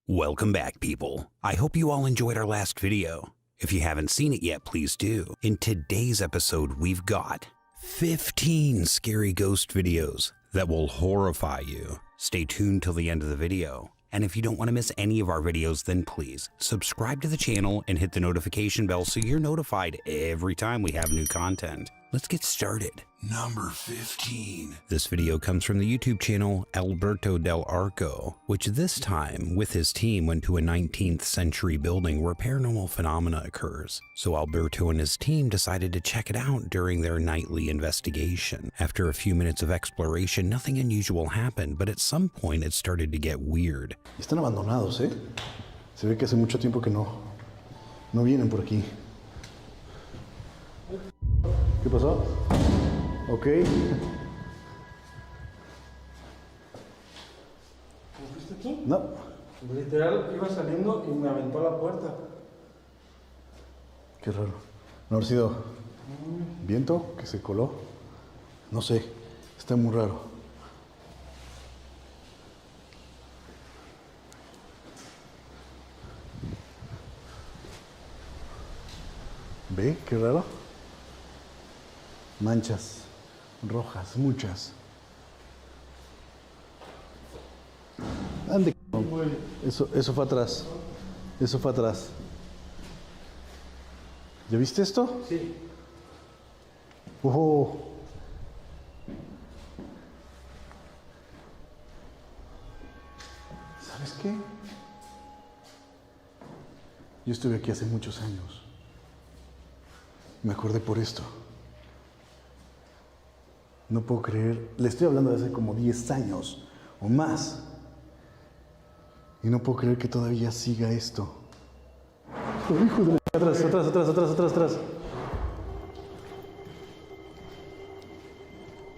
Welcome back, people. I hope you all enjoyed our last video. If you haven't seen it yet, please do. In today's episode, we've got 15 scary ghost videos that will horrify you. Stay tuned till the end of the video. And if you don't want to miss any of our videos, then please subscribe to the channel and hit the notification bell so you're notified every time we have new content. Let's get started. Number 15. This video comes from the YouTube channel Alberto Del Arco, which this time, with his team, went to a 19th century building where paranormal phenomena occurs. So Alberto and his team decided to check it out during their nightly investigation. After a few minutes of exploration, nothing unusual happened, but at some point it started to get weird. Están abandonados, ¿eh? Se ve que hace mucho tiempo que no vienen por aquí. ¿Qué pasó? Ok. ¿No fuiste aquí? No. Literal, iba saliendo y me aventó a la puerta. Qué raro. ¿No habrá sido viento que se coló? No sé. Está muy raro. ¿Ve? Qué raro. Manchas rojas, muchas. Ande, eso fue atrás. Eso fue atrás. ¿Ya viste esto? Sí. ¡Oh! ¿Sabes qué? Yo estuve aquí hace muchos años. Me acordé por esto. No puedo creer, le estoy hablando de hace como 10 años o más. Y no puedo creer que todavía siga esto. Oh, hijo de la... Atrás.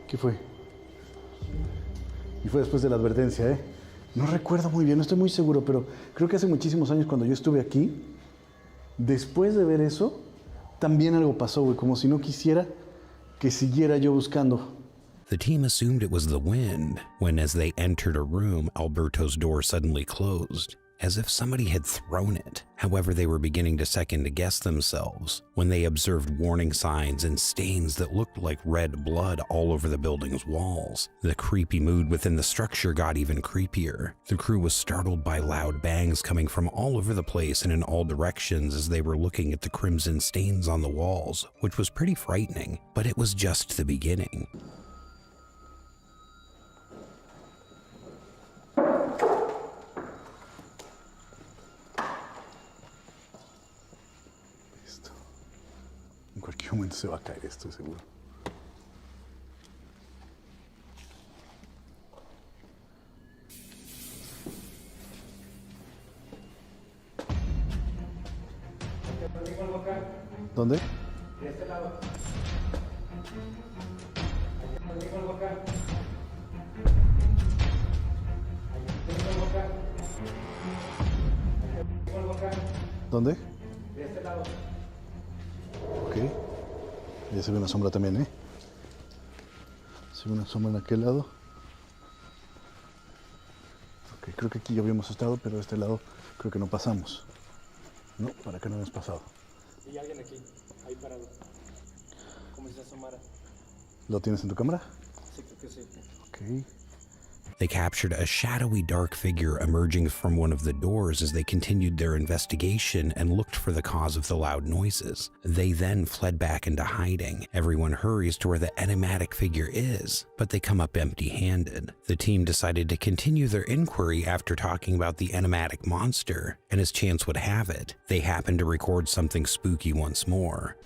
¿Qué fue? Y fue después de la advertencia, ¿eh? No recuerdo muy bien, no estoy muy seguro, pero creo que hace muchísimos años cuando yo estuve aquí, después de ver eso, también algo pasó, güey, como si no quisiera que siguiera yo buscando. The team assumed it was the wind, when as they entered a room, Alberto's door suddenly closed, as if somebody had thrown it. However, they were beginning to second-guess themselves when they observed warning signs and stains that looked like red blood all over the building's walls. The creepy mood within the structure got even creepier. The crew was startled by loud bangs coming from all over the place and in all directions as they were looking at the crimson stains on the walls, which was pretty frightening, but it was just the beginning. En cualquier momento se va a caer, estoy seguro. ¿Dónde? De este lado. Aquí tengo algo acá. Aquí tengo algo acá. Aquí tengo algo acá. ¿Dónde? De este lado. Ok. Ya se ve una sombra también, ¿eh? Se ve una sombra en aquel lado. Ok, creo que aquí ya habíamos estado, pero de este lado creo que no pasamos. No, para acá no hemos pasado. Y alguien aquí, ahí parado. Como si se asomara. ¿Lo tienes en tu cámara? Sí, creo que sí. Ok. They captured a shadowy dark figure emerging from one of the doors as they continued their investigation and looked for the cause of the loud noises. They then fled back into hiding. Everyone hurries to where the enigmatic figure is, but they come up empty-handed. The team decided to continue their inquiry after talking about the enigmatic monster, and as chance would have it, they happened to record something spooky once more.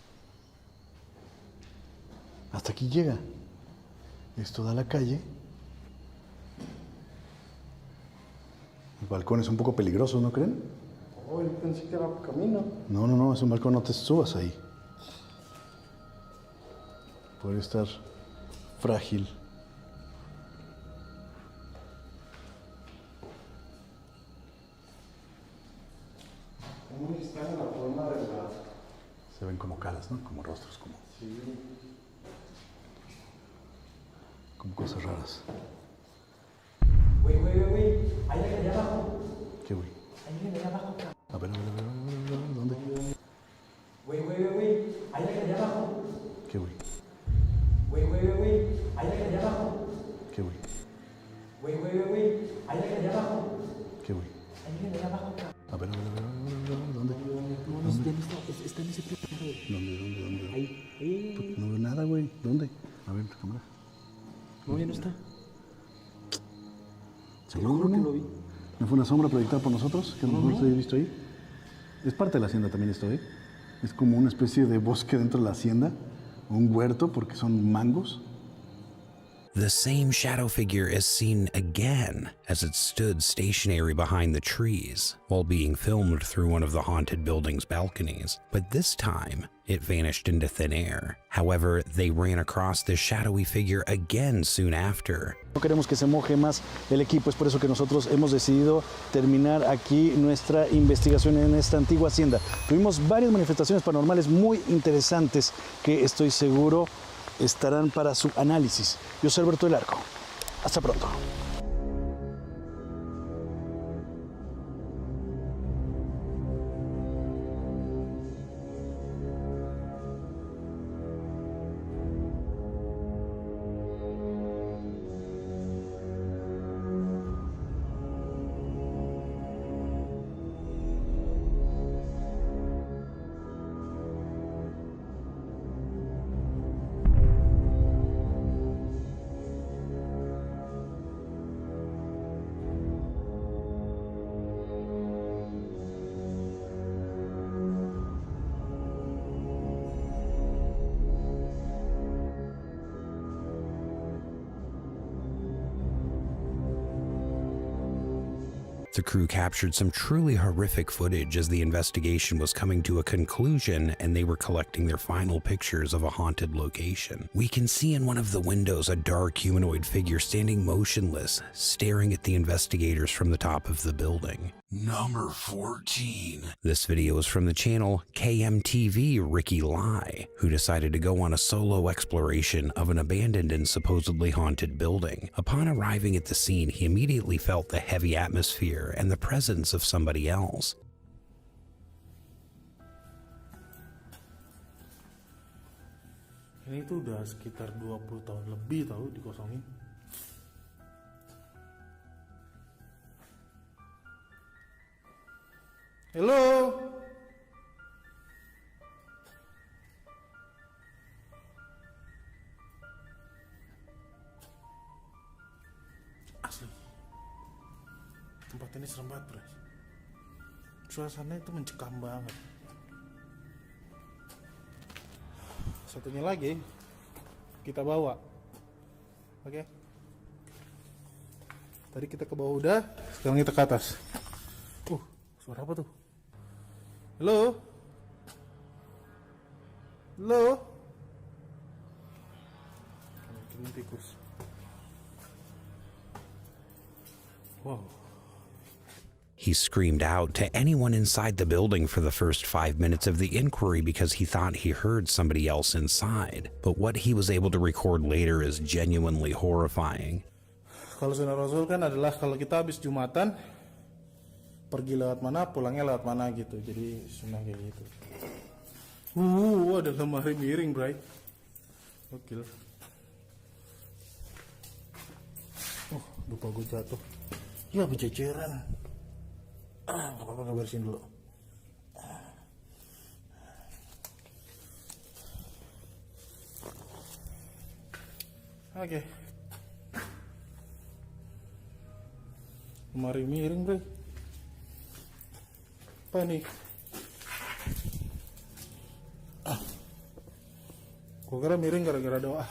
Hasta aquí llega. Esto da a la calle. El balcón es un poco peligroso, ¿no creen? Oh, yo pensé que era camino. No, es un balcón, no te subas ahí. Puede estar frágil. ¿Cómo está en la forma de la...? Se ven como caras, ¿no? Como rostros, como... Sí. Como cosas raras. Güey. Allá abajo. ¿Qué, güey? A ver, ¿dónde? Güey, hay alguien allá abajo. ¿Qué, güey? Güey, hay alguien allá abajo. ¿Qué, güey? Güey, hay alguien allá abajo. ¿Qué, güey? Hay alguien allá abajo. A ver, ¿dónde? Está en ese piso. ¿Dónde? Ahí. No veo nada, güey. ¿Dónde? A ver, cámara. No, ya no está. ¿Seguro Juro que no? lo vi. ¿No fue una sombra proyectada por nosotros? Que a lo mejor se había visto ahí. Es parte de la hacienda también esto, ¿eh? Es como una especie de bosque dentro de la hacienda. O un huerto porque son mangos. The same shadow figure is seen again as it stood stationary behind the trees while being filmed through one of the haunted building's balconies, but this time it vanished into thin air. However, they ran across this shadowy figure again soon after. No queremos que se moje más el equipo, es por eso que nosotros hemos decidido terminar aquí nuestra investigación en esta antigua hacienda. Tuvimos varias manifestaciones paranormales muy interesantes que estoy seguro estarán para su análisis. Yo soy Alberto del Arco. Hasta pronto. The crew captured some truly horrific footage as the investigation was coming to a conclusion and they were collecting their final pictures of a haunted location. We can see in one of the windows a dark humanoid figure standing motionless, staring at the investigators from the top of the building. Number 14. This video is from the channel KMTV Ricky Lai, who decided to go on a solo exploration of an abandoned and supposedly haunted building. Upon arriving at the scene, he immediately felt the heavy atmosphere and the presence of somebody else. Ini tuh udah sekitar 20 tahun lebih tahu dikosongin. Halo. Asli. Tempat ini serem banget, bro. Suasananya itu mencekam banget. Satunya lagi kita bawa. Oke. Tadi kita ke bawah udah, sekarang kita ke atas. Suara apa tuh? Halo? Halo? Mungkin tikus. Wow. He screamed out to anyone inside the building for the first 5 minutes of the inquiry because he thought he heard somebody else inside. But what he was able to record later is genuinely horrifying. Kalau sunnah Rasul kan adalah kalau kita habis Jumatan, pergi lewat mana, pulangnya lewat mana gitu. Jadi sunnah kayak gitu. Ada lemari miring, bray. Gokil. Lupa gue jatuh. Ya, berceceran. Gak apa-apa, bersihin dulu. Oke. Lemari miring, bray. Apa nih? Gua kira miring gara-gara doa.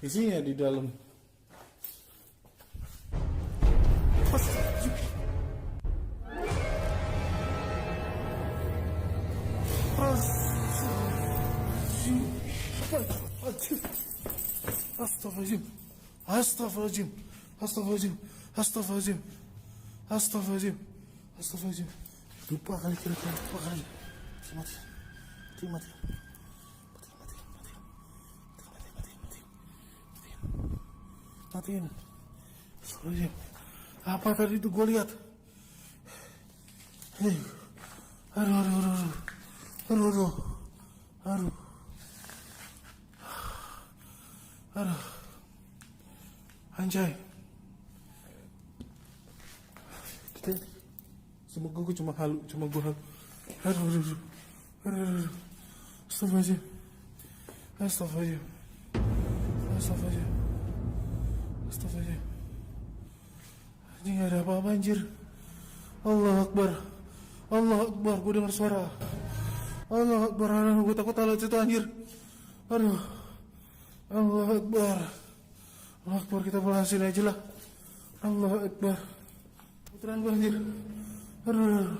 Isinya di dalam. Astagfirullahaladzim. Astagfirullahaladzim. Astagfirullahaladzim. Astagfirullahaladzim. Astagfirullahaladzim. Astagfirullahaladzim. Lupa kali kira-kira, lupa kali. Mati. Matiin. Astagfirullahaladzim. Apa tadi itu gue lihat? Aduh. Anjay. Kita semoga gue cuma halu. Aduh. Astagfirullahaladzim. Anjing, gak ada apa-apa anjir. Allah Akbar, gue dengar suara. Allah Akbar, gue takut alat situ anjir. Aduh. Allah Akbar, kita pulang sini aja lah. Allah Akbar. Putaran gue anjir. Aduh.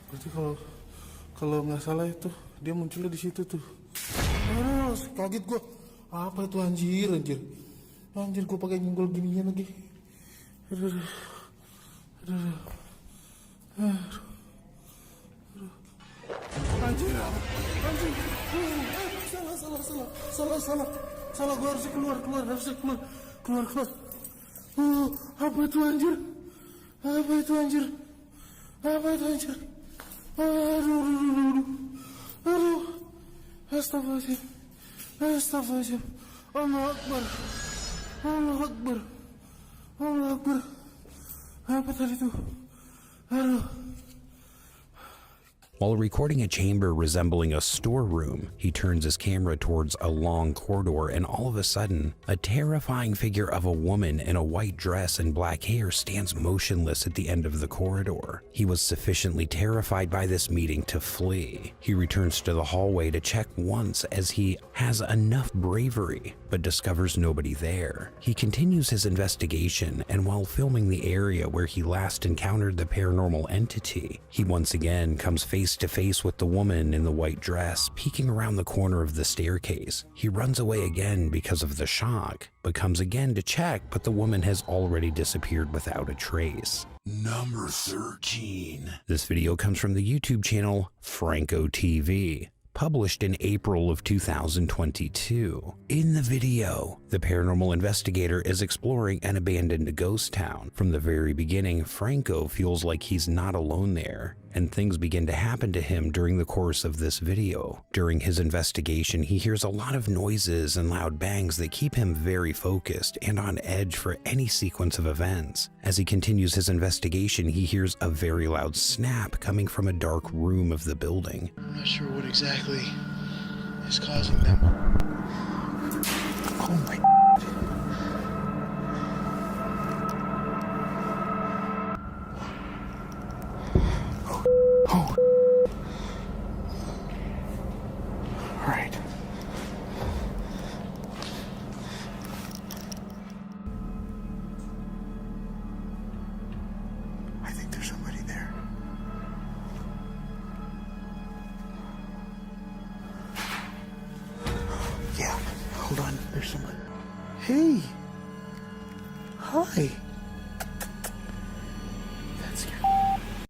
Berarti kalau nggak salah itu dia munculnya di situ tuh. Aduh, kaget gue. Apa itu anjir? Anjir, gue pakai nyenggol ginian lagi. Aduh. Anjir. Salah. Gue harus keluar. Apa itu anjir? Aduh. Astagfirullahaladzim. Allah Akbar. Apa tadi itu? Aduh. While recording a chamber resembling a storeroom, he turns his camera towards a long corridor, and all of a sudden, a terrifying figure of a woman in a white dress and black hair stands motionless at the end of the corridor. He was sufficiently terrified by this meeting to flee. He returns to the hallway to check once as he has enough bravery, but discovers nobody there. He continues his investigation, and while filming the area where he last encountered the paranormal entity, he once again comes face to face with the woman in the white dress peeking around the corner of the staircase. He runs away again because of the shock, but comes again to check, but the woman has already disappeared without a trace. Number 13. This video comes from the YouTube channel Franco TV, published in April of 2022. In the video, the paranormal investigator is exploring an abandoned ghost town. From the very beginning, Franco feels like he's not alone there, and things begin to happen to him during the course of this video. During his investigation, he hears a lot of noises and loud bangs that keep him very focused and on edge for any sequence of events. As he continues his investigation, he hears a very loud snap coming from a dark room of the building. I'm not sure what exactly is causing them. Oh my. Oh. All right. I think there's somebody there. Yeah, hold on. There's someone. Hey. Hi. That's scary.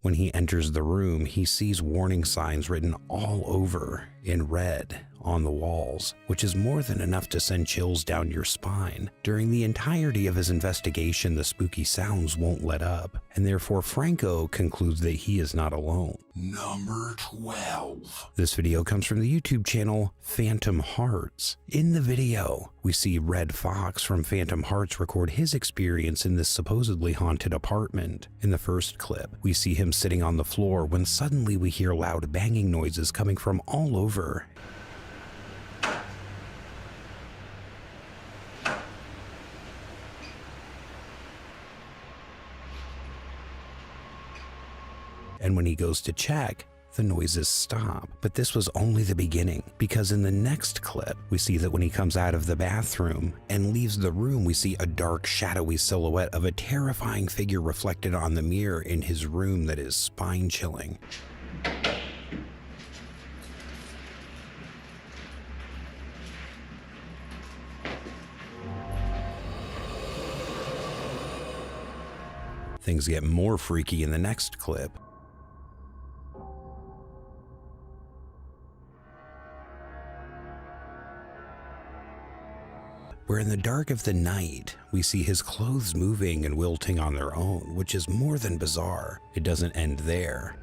When he enters the room, he sees warning signs written all over in red on the walls, which is more than enough to send chills down your spine. During the entirety of his investigation, the spooky sounds won't let up, and therefore Franco concludes that he is not alone. Number 12. This video comes from the YouTube channel Phantom Hearts. In the video, we see Red Fox from Phantom Hearts record his experience in this supposedly haunted apartment. In the first clip, we see him sitting on the floor when suddenly we hear loud banging noises coming from all over. And when he goes to check, the noises stop. But this was only the beginning, because in the next clip, we see that when he comes out of the bathroom and leaves the room, we see a dark, shadowy silhouette of a terrifying figure reflected on the mirror in his room that is spine-chilling. Things get more freaky in the next clip. where in the dark of the night, we see his clothes moving and wilting on their own, which is more than bizarre. It doesn't end there.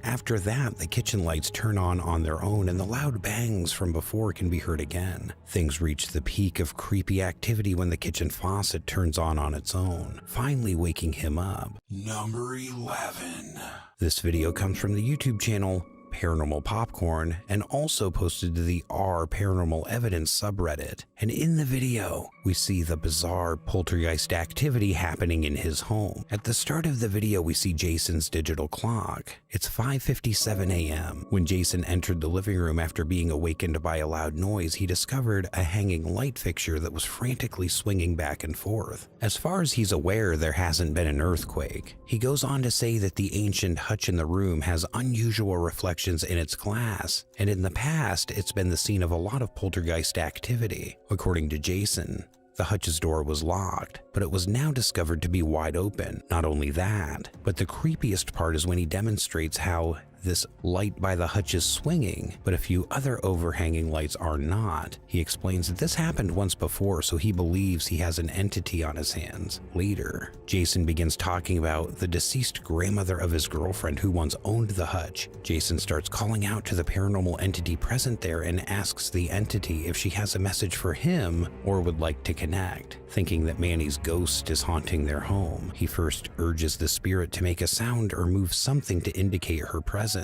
After that, the kitchen lights turn on their own and the loud bangs from before can be heard again. Things reach the peak of creepy activity when the kitchen faucet turns on its own, finally waking him up. Number 11. This video comes from the YouTube channel Paranormal Popcorn and also posted to the R Paranormal Evidence subreddit. And in the video, we see the bizarre poltergeist activity happening in his home. At the start of the video, we see Jason's digital clock. It's 5:57 a.m. When Jason entered the living room after being awakened by a loud noise, he discovered a hanging light fixture that was frantically swinging back and forth. As far as he's aware, there hasn't been an earthquake. He goes on to say that the ancient hutch in the room has unusual reflections in its glass, and in the past, it's been the scene of a lot of poltergeist activity. According to Jason, the hutch's door was locked, but it was now discovered to be wide open. Not only that, but the creepiest part is when he demonstrates how this light by the hutch is swinging, but a few other overhanging lights are not. He explains that this happened once before, so he believes he has an entity on his hands. Later, Jason begins talking about the deceased grandmother of his girlfriend who once owned the hutch. Jason starts calling out to the paranormal entity present there and asks the entity if she has a message for him or would like to connect. Thinking that Manny's ghost is haunting their home, he first urges the spirit to make a sound or move something to indicate her presence.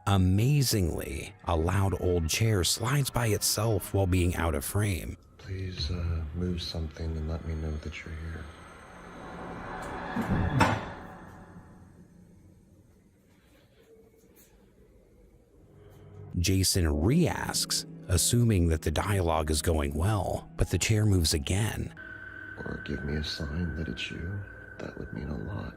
Amazingly, a loud old chair slides by itself while being out of frame. Please move something and let me know that you're here. Jason re-asks, assuming that the dialogue is going well, but the chair moves again. Or give me a sign that it's you. That would mean a lot.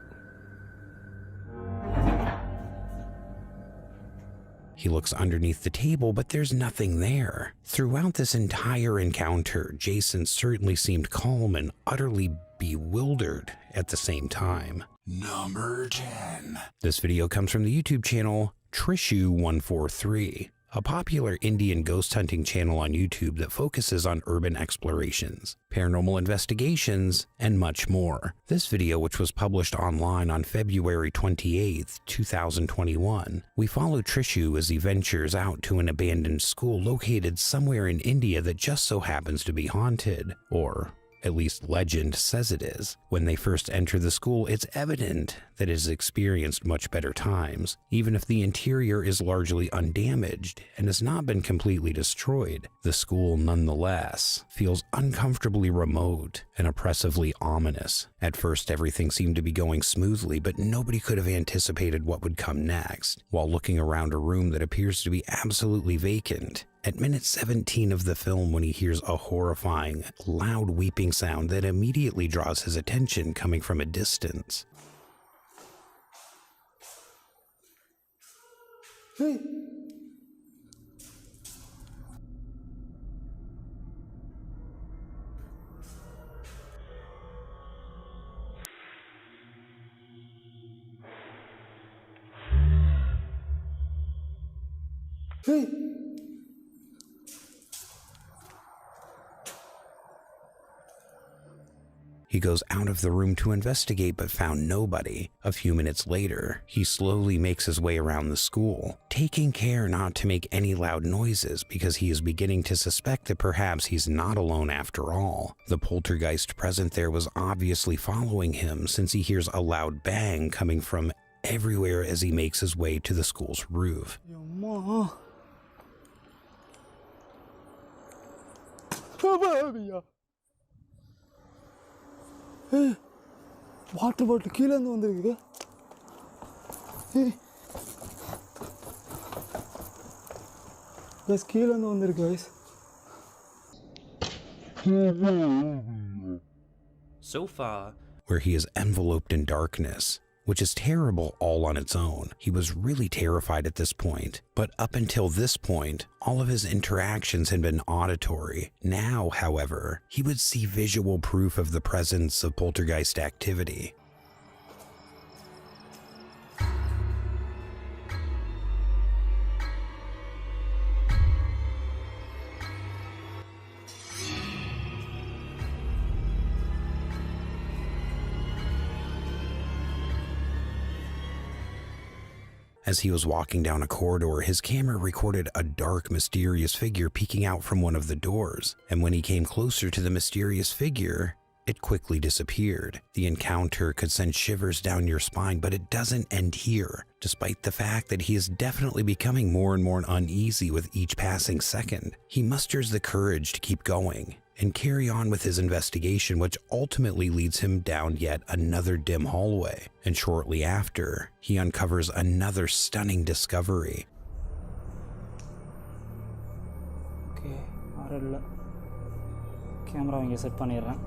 He looks underneath the table, but there's nothing there. Throughout this entire encounter, Jason certainly seemed calm and utterly bewildered at the same time. Number 10. This video comes from the YouTube channel Trishu143, a popular Indian ghost hunting channel on YouTube that focuses on urban explorations, paranormal investigations, and much more. This video, which was published online on February 28, 2021, we follow Trishu as he ventures out to an abandoned school located somewhere in India that just so happens to be haunted, or at least legend says it is. When they first enter the school, it's evident that it has experienced much better times, even if the interior is largely undamaged and has not been completely destroyed. The school, nonetheless, feels uncomfortably remote and oppressively ominous. At first, everything seemed to be going smoothly, but nobody could have anticipated what would come next. While looking around a room that appears to be absolutely vacant, at minute 17 of the film, when he hears a horrifying, loud weeping sound that immediately draws his attention coming from a distance. Hey! Hey! He goes out of the room to investigate but found nobody. A few minutes later, he slowly makes his way around the school, taking care not to make any loud noises because he is beginning to suspect that perhaps he's not alone after all. The poltergeist present there was obviously following him since he hears a loud bang coming from everywhere as he makes his way to the school's roof. Water bottle கீழே இருந்து வந்திருக்குது. Guys கீழே இருந்து வந்திருக்கு guys. So far, where he is enveloped in darkness, which is terrible all on its own. He was really terrified at this point, but up until this point, all of his interactions had been auditory. Now, however, he would see visual proof of the presence of poltergeist activity. As he was walking down a corridor, his camera recorded a dark, mysterious figure peeking out from one of the doors, and when he came closer to the mysterious figure, it quickly disappeared. The encounter could send shivers down your spine, but it doesn't end here, despite the fact that he is definitely becoming more and more uneasy with each passing second. He musters the courage to keep going and carry on with his investigation, which ultimately leads him down yet another dim hallway. And shortly after, he uncovers another stunning discovery. Okay, ஆரல்ல camera இங்கே set பண்ணிடுறேன்.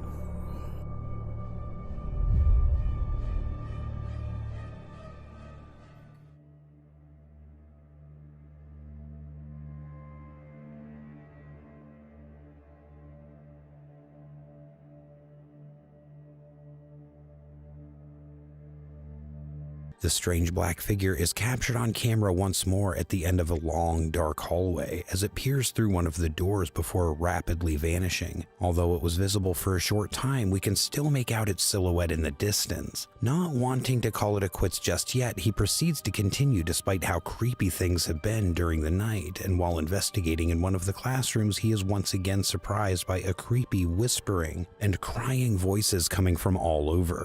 The strange black figure is captured on camera once more at the end of a long, dark hallway as it peers through one of the doors before rapidly vanishing. Although it was visible for a short time, we can still make out its silhouette in the distance. Not wanting to call it a quits just yet, he proceeds to continue despite how creepy things have been during the night, and while investigating in one of the classrooms, he is once again surprised by a creepy whispering and crying voices coming from all over.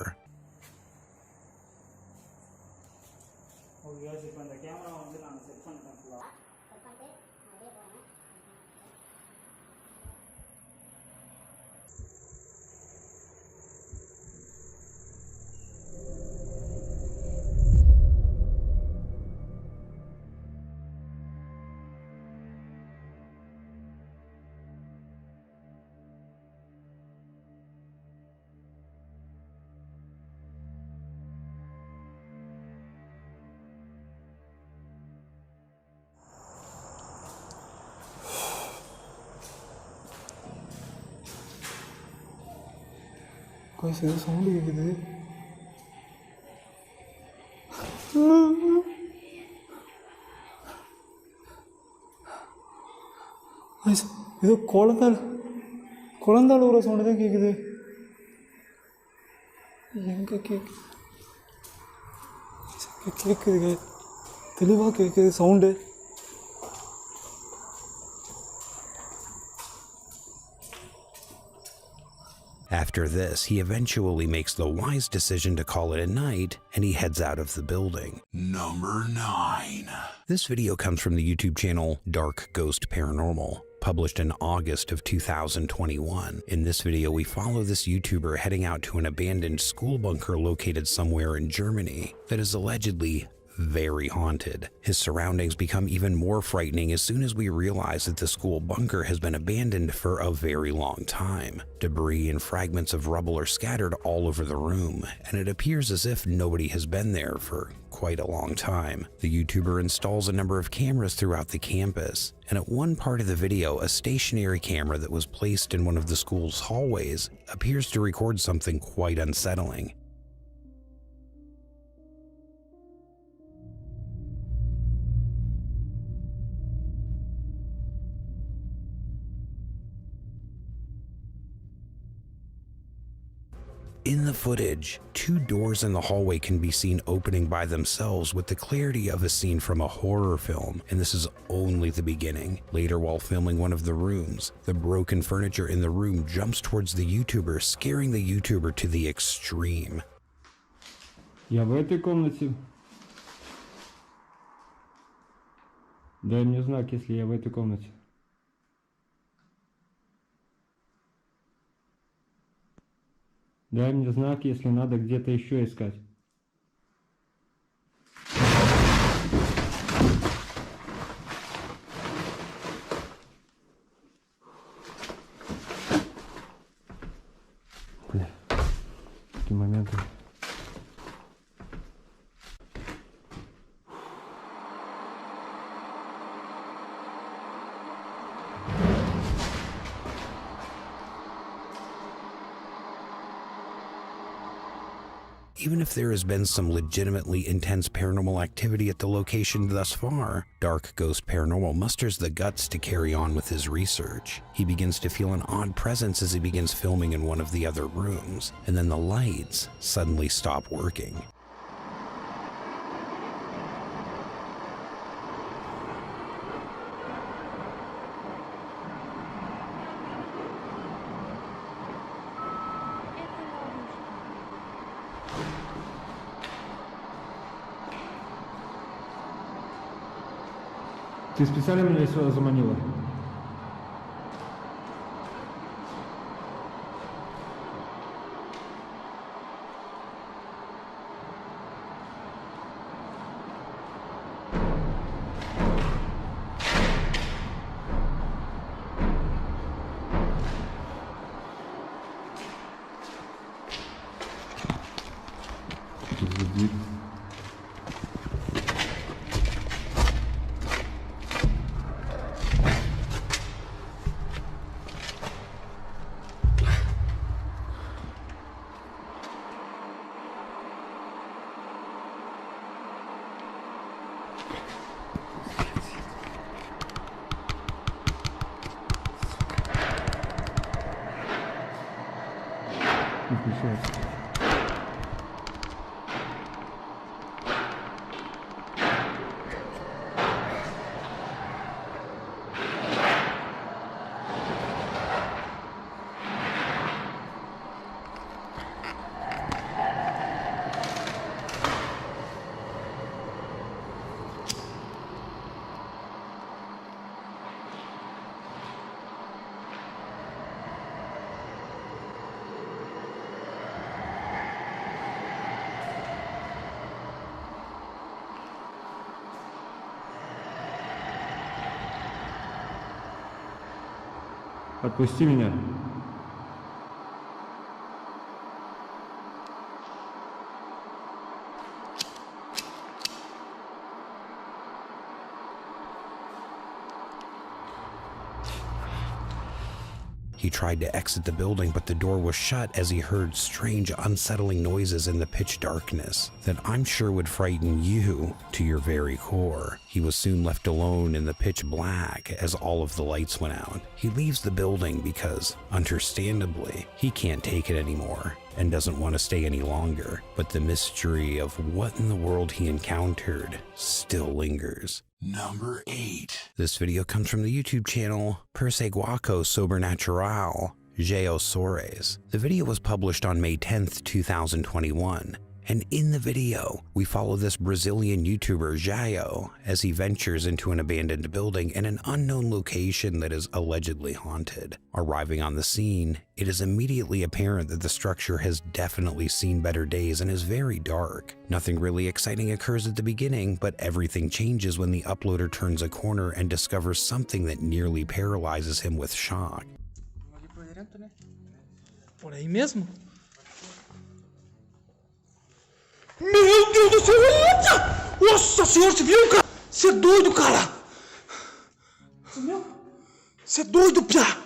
இப்போ இந்த camera வந்து நான் set பண்ணிட்டேன் ஃபுல்லாக. காசு ஏதோ sound கேட்குது. ஏதோ குழந்தாள் ஒரு சவுண்டு தான் கேட்குது. எங்கே கேட்குதுங்க, தெளிவாக கேட்குது sound. After this, he eventually makes the wise decision to call it a night, and he heads out of the building. Number 9. This video comes from the YouTube channel Dark Ghost Paranormal, published in August of 2021. In this video, we follow this YouTuber heading out to an abandoned school bunker located somewhere in Germany that is allegedly very haunted. His surroundings become even more frightening as soon as we realize that the school bunker has been abandoned for a very long time. Debris and fragments of rubble are scattered all over the room, and it appears as if nobody has been there for quite a long time. The YouTuber installs a number of cameras throughout the campus, and at one part of the video, a stationary camera that was placed in one of the school's hallways appears to record something quite unsettling. In the footage, 2 doors in the hallway can be seen opening by themselves with the clarity of a scene from a horror film, and this is only the beginning. Later, while filming one of the rooms, the broken furniture in the room jumps towards the YouTuber, scaring the YouTuber to the extreme. Я в этой комнате. Дай мне знак, если я в этой комнате. Дай мне знак, если надо где-то еще искать. Бля, такие моменты. Even if there has been some legitimately intense paranormal activity at the location thus far, Dark Ghost Paranormal musters the guts to carry on with his research. He begins to feel an odd presence as he begins filming in one of the other rooms, and then the lights suddenly stop working. Ты специально меня сюда заманила? Не включается. Отпусти меня. He tried to exit the building, but the door was shut as he heard strange, unsettling noises in the pitch darkness that I'm sure would frighten you to your very core. He was soon left alone in the pitch black as all of the lights went out. He leaves the building because, understandably, he can't take it anymore and doesn't want to stay any longer. But the mystery of what in the world he encountered still lingers. Number 8. This video comes from the YouTube channel Perseguaco Sobrenatural Geosores. The video was published on May 10th, 2021. And in the video, we follow this Brazilian YouTuber Jaio as he ventures into an abandoned building in an unknown location that is allegedly haunted. Arriving on the scene, it is immediately apparent that the structure has definitely seen better days and is very dark. Nothing really exciting occurs at the beginning, but everything changes when the uploader turns a corner and discovers something that nearly paralyzes him with shock. Por ahí mesmo? Meu Deus do céu, olha! Nossa senhora, você viu, cara? Você é doido, cara! Sumiu? Você é doido, piá!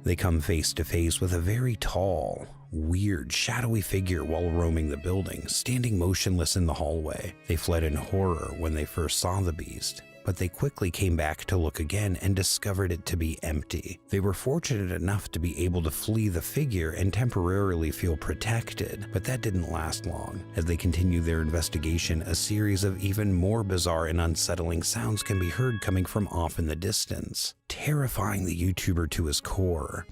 They come face to face with a very tall, weird, shadowy figure while roaming the building, standing motionless in the hallway. They fled in horror when they first saw the beast, but they quickly came back to look again and discovered it to be empty. They were fortunate enough to be able to flee the figure and temporarily feel protected, but that didn't last long. As they continue their investigation, a series of even more bizarre and unsettling sounds can be heard coming from off in the distance, terrifying the YouTuber to his core.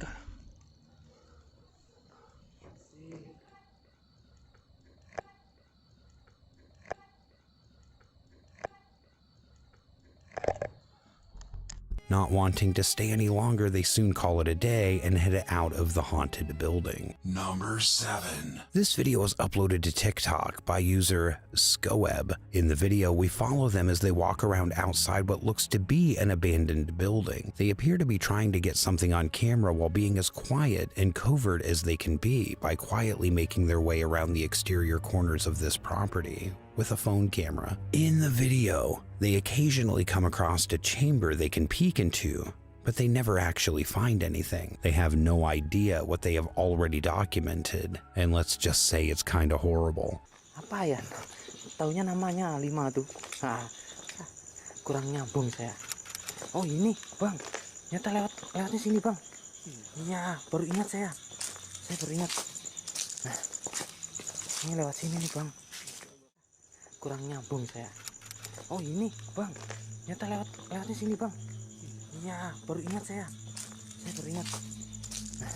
Not wanting to stay any longer, they soon call it a day and head out of the haunted building. Number 7. This video was uploaded to TikTok by user Scoeb. In the video, we follow them as they walk around outside what looks to be an abandoned building. They appear to be trying to get something on camera while being as quiet and covert as they can be by quietly making their way around the exterior corners of this property with a phone camera. In the video, they occasionally come across a chamber they can peek into, but they never actually find anything. They have no idea what they have already documented, and let's just say it's kinda horrible. Apa ya? Taunya namanya 5 tuh. Nah, kurang nyambung saya. Oh ini bang, nyata lewatnya sini bang. Iya, baru ingat saya baru ingat. Nah, ini lewat sini nih bang. Kurang nyambung saya. Oh ini bang, nyata lewatnya sini bang. Iya, baru ingat saya baru ingat. Nah.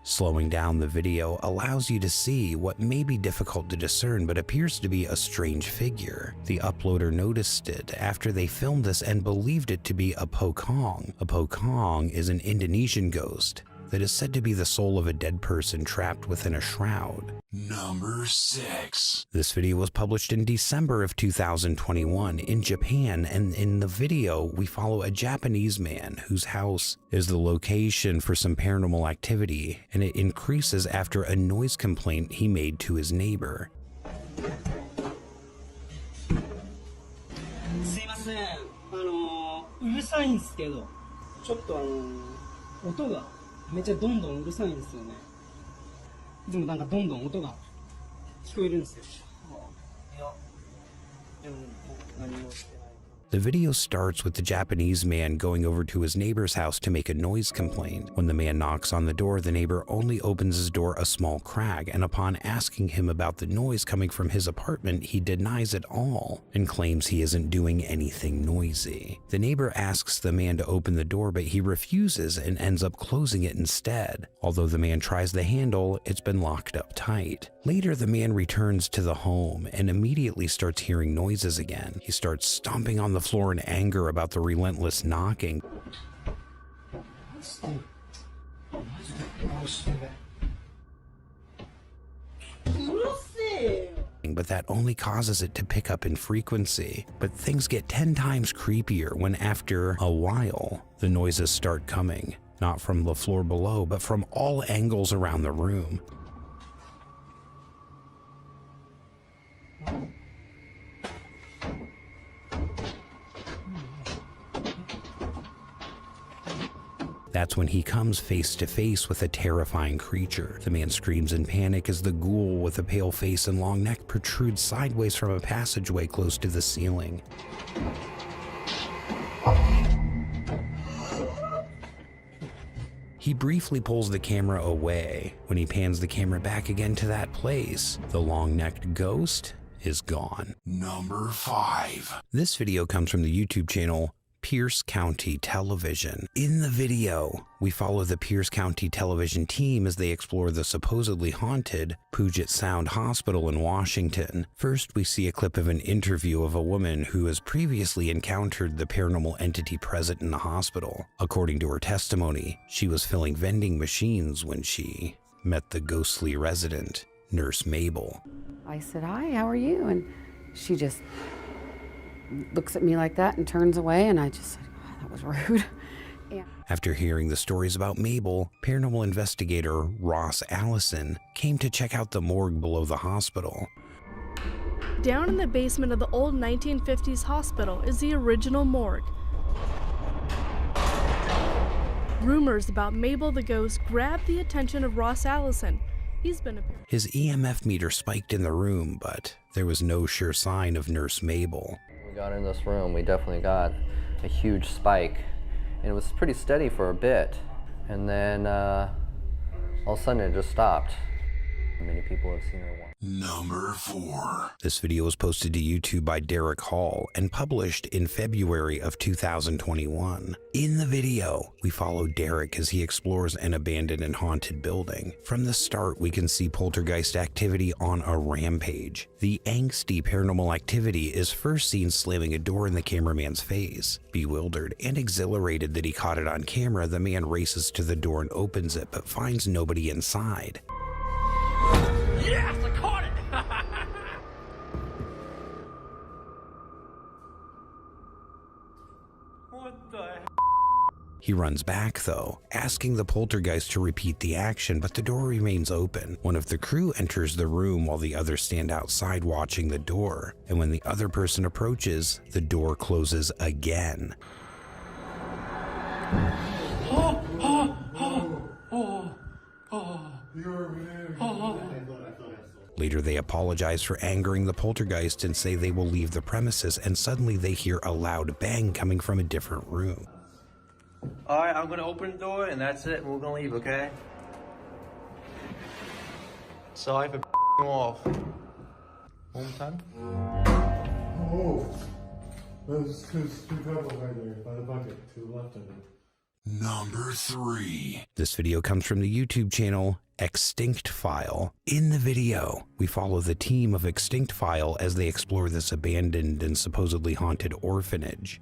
Slowing down the video allows you to see what may be difficult to discern but appears to be a strange figure. The uploader noticed it after they filmed this and believed it to be a pocong. A pocong is an Indonesian ghost that is said to be the soul of a dead person trapped within a shroud. Number 6. This video was published in December of 2021 in Japan, and in the video we follow a Japanese man whose house is the location for some paranormal activity, and it increases after a noise complaint he made to his neighbor. すいません、うるさいんですけど、ちょっと音がめっちゃどんどんうるさいんですよね。いつもなんかどんどん音が聞こえるんですよ。いや、でも何もしてない。 The video starts with the Japanese man going over to his neighbor's house to make a noise complaint. When the man knocks on the door, the neighbor only opens his door a small crack, and upon asking him about the noise coming from his apartment, he denies it all and claims he isn't doing anything noisy. The neighbor asks the man to open the door, but he refuses and ends up closing it instead. Although the man tries the handle, it's been locked up tight. Later, the man returns to the home and immediately starts hearing noises again. He starts stomping on the floor in anger about the relentless knocking. But that only causes it to pick up in frequency. But things get 10 times creepier when after a while, the noises start coming, not from the floor below, but from all angles around the room. That's when he comes face to face with a terrifying creature. The man screams in panic as the ghoul with a pale face and long neck protrudes sideways from a passageway close to the ceiling. He briefly pulls the camera away. When he pans the camera back again to that place, the long-necked ghost is gone. Number 5. This video comes from the YouTube channel Pierce County Television. In the video, we follow the Pierce County Television team as they explore the supposedly haunted Puget Sound Hospital in Washington. First, we see a clip of an interview of a woman who has previously encountered the paranormal entity present in the hospital. According to her testimony, she was filling vending machines when she met the ghostly resident, Nurse Mabel. I said, "Hi, how are you?" And she just looks at me like that and turns away, and I just said, "Oh, that was rude." Yeah. After hearing the stories about Mabel, paranormal investigator Ross Allison came to check out the morgue below the hospital. Down in the basement of the old 1950s hospital is the original morgue. Rumors about Mabel the ghost grabbed the attention of Ross Allison. He's been appearing. His EMF meter spiked in the room, but there was no sure sign of Nurse Mabel. When we got in this room, we definitely got a huge spike, and it was pretty steady for a bit, and then all of a sudden it just stopped. Many people have seen her once. Number 4. This video was posted to YouTube by Derek Hall and published in February of 2021. In the video, we follow Derek as he explores an abandoned and haunted building. From the start, we can see poltergeist activity on a rampage. The angsty paranormal activity is first seen slamming a door in the cameraman's face. Bewildered and exhilarated that he caught it on camera, the man races to the door and opens it, but finds nobody inside. Yes, I caught it! What the? He runs back though, asking the poltergeist to repeat the action, but the door remains open. One of the crew enters the room while the others stand outside watching the door, and when the other person approaches, the door closes again. Later, they apologize for angering the poltergeist and say they will leave the premises, and suddenly they hear a loud bang coming from a different room. Alright, I'm gonna open the door and that's it, and we're gonna leave, okay? Sorry for off. One more time? Oh, there's two pebbles right there by the bucket to the left of it. Number 3. This video comes from the YouTube channel Extinct File. In the video, we follow the team of Extinct File as they explore this abandoned and supposedly haunted orphanage.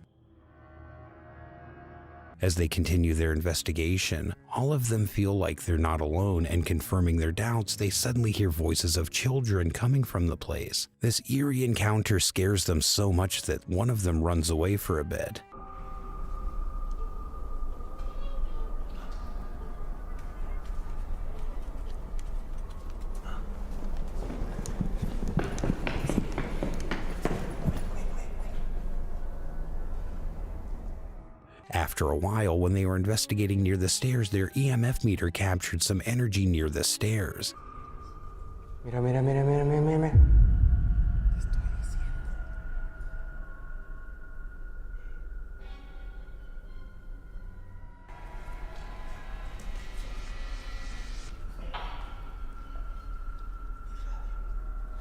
As they continue their investigation, all of them feel like they're not alone, and confirming their doubts, they suddenly hear voices of children coming from the place. This eerie encounter scares them so much that one of them runs away for a bit. After a while, when they were investigating near the stairs, their EMF meter captured some energy near the stairs. Mira, mira, mira, mira, mira, mira.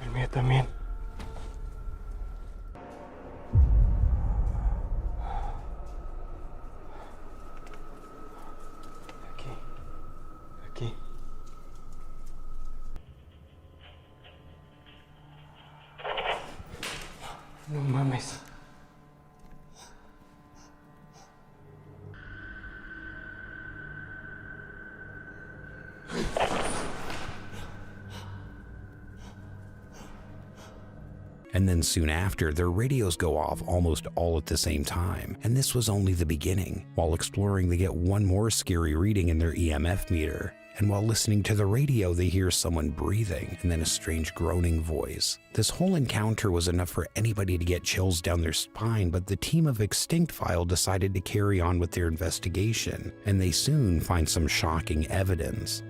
El mío también. Aquí. No mames. And then soon after, their radios go off almost all at the same time. And this was only the beginning. While exploring, they get one more scary reading in their EMF meter. And while listening to the radio, they hear someone breathing and then a strange groaning voice. This whole encounter was enough for anybody to get chills down their spine, but the team of Extinct File decided to carry on with their investigation, and they soon find some shocking evidence.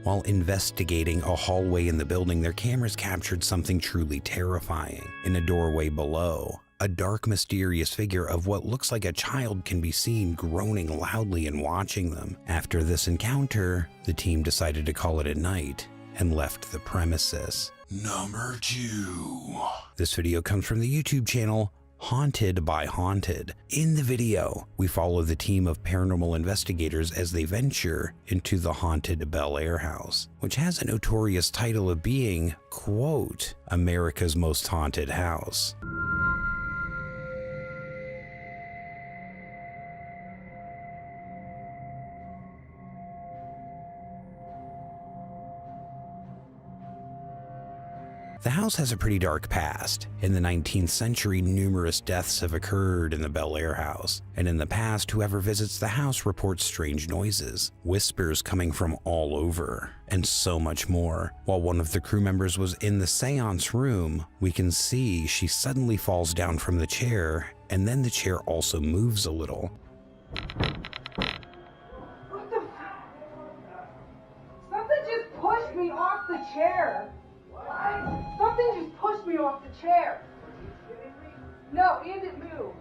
While investigating a hallway in the building, their cameras captured something truly terrifying. In a doorway below, a dark, mysterious figure of what looks like a child can be seen groaning loudly and watching them. After this encounter, the team decided to call it a night and left the premises. Number 2. This video comes from the YouTube channel Haunted by Haunted. In the video, we follow the team of paranormal investigators as they venture into the haunted Bel Air house, which has a notorious title of being, quote, America's most haunted house. The house has a pretty dark past. In the 19th century, numerous deaths have occurred in the Bel Air house, and in the past, whoever visits the house reports strange noises, whispers coming from all over, and so much more. While one of the crew members was in the seance room, we can see she suddenly falls down from the chair, and then the chair also moves a little. What the f- Something just pushed me off the chair. Something just pushed me off the chair. No, and it moved.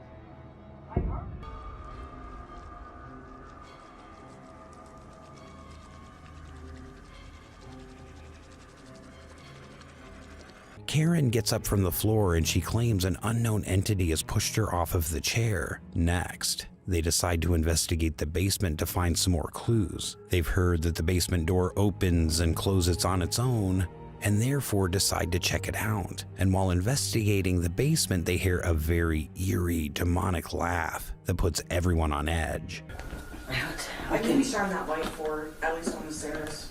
Karen gets up from the floor and she claims an unknown entity has pushed her off of the chair. Next, they decide to investigate the basement to find some more clues. They've heard that the basement door opens and closes on its own, and therefore decide to check it out. And while investigating the basement, they hear a very eerie, demonic laugh that puts everyone on edge. I can be shine that light for at least on the stairs.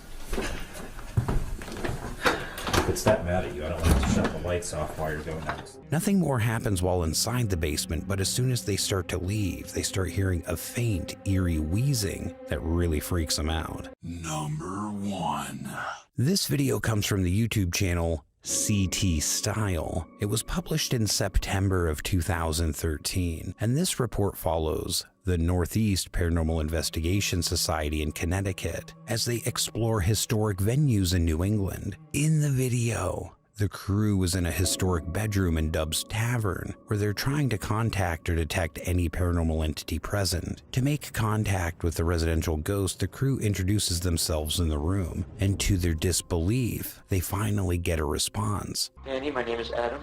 If it's that mad at you, I don't want to shut the lights off while you're doing that. Nothing more happens while inside the basement, but as soon as they start to leave, they start hearing a faint, eerie wheezing that really freaks them out. Number 1. This video comes from the YouTube channel CT Style. It was published in September of 2013, and this report follows the Northeast Paranormal Investigation Society in Connecticut as they explore historic venues in New England. In the video, the crew was in a historic bedroom in Dub's Tavern, where they're trying to contact or detect any paranormal entity present. To make contact with the residential ghost, the crew introduces themselves in the room, and to their disbelief, they finally get a response. Andy, my name is Adam.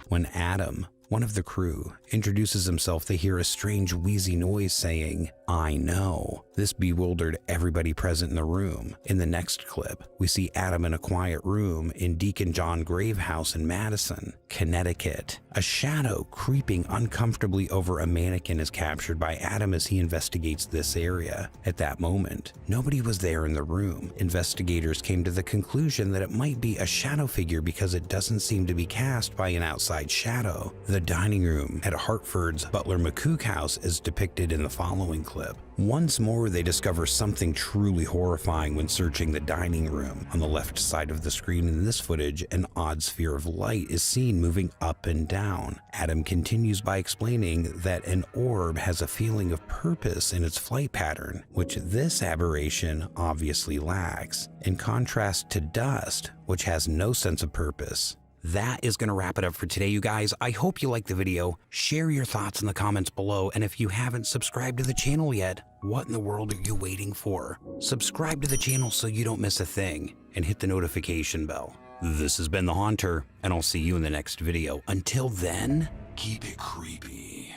When Adam, one of the crew, introduces himself, they hear a strange wheezy noise saying, "I know." This bewildered everybody present in the room. In the next clip, we see Adam in a quiet room in Deacon John Grave House in Madison, Connecticut. A shadow creeping uncomfortably over a mannequin is captured by Adam as he investigates this area. At that moment, nobody was there in the room. Investigators came to the conclusion that it might be a shadow figure because it doesn't seem to be cast by an outside shadow. The dining room at Hartford's Butler McCook House is depicted in the following clip. Once more, they discover something truly horrifying when searching the dining room. On the left side of the screen in this footage, an odd sphere of light is seen moving up and down. Adam continues by explaining that an orb has a feeling of purpose in its flight pattern, which this aberration obviously lacks, in contrast to dust, which has no sense of purpose. That is going to wrap it up for today, you guys. I hope you liked the video. Share your thoughts in the comments below, and if you haven't subscribed to the channel yet, what in the world are you waiting for? Subscribe to the channel so you don't miss a thing, and hit the notification bell. This has been The Haunter, and I'll see you in the next video. Until then, Keep it creepy.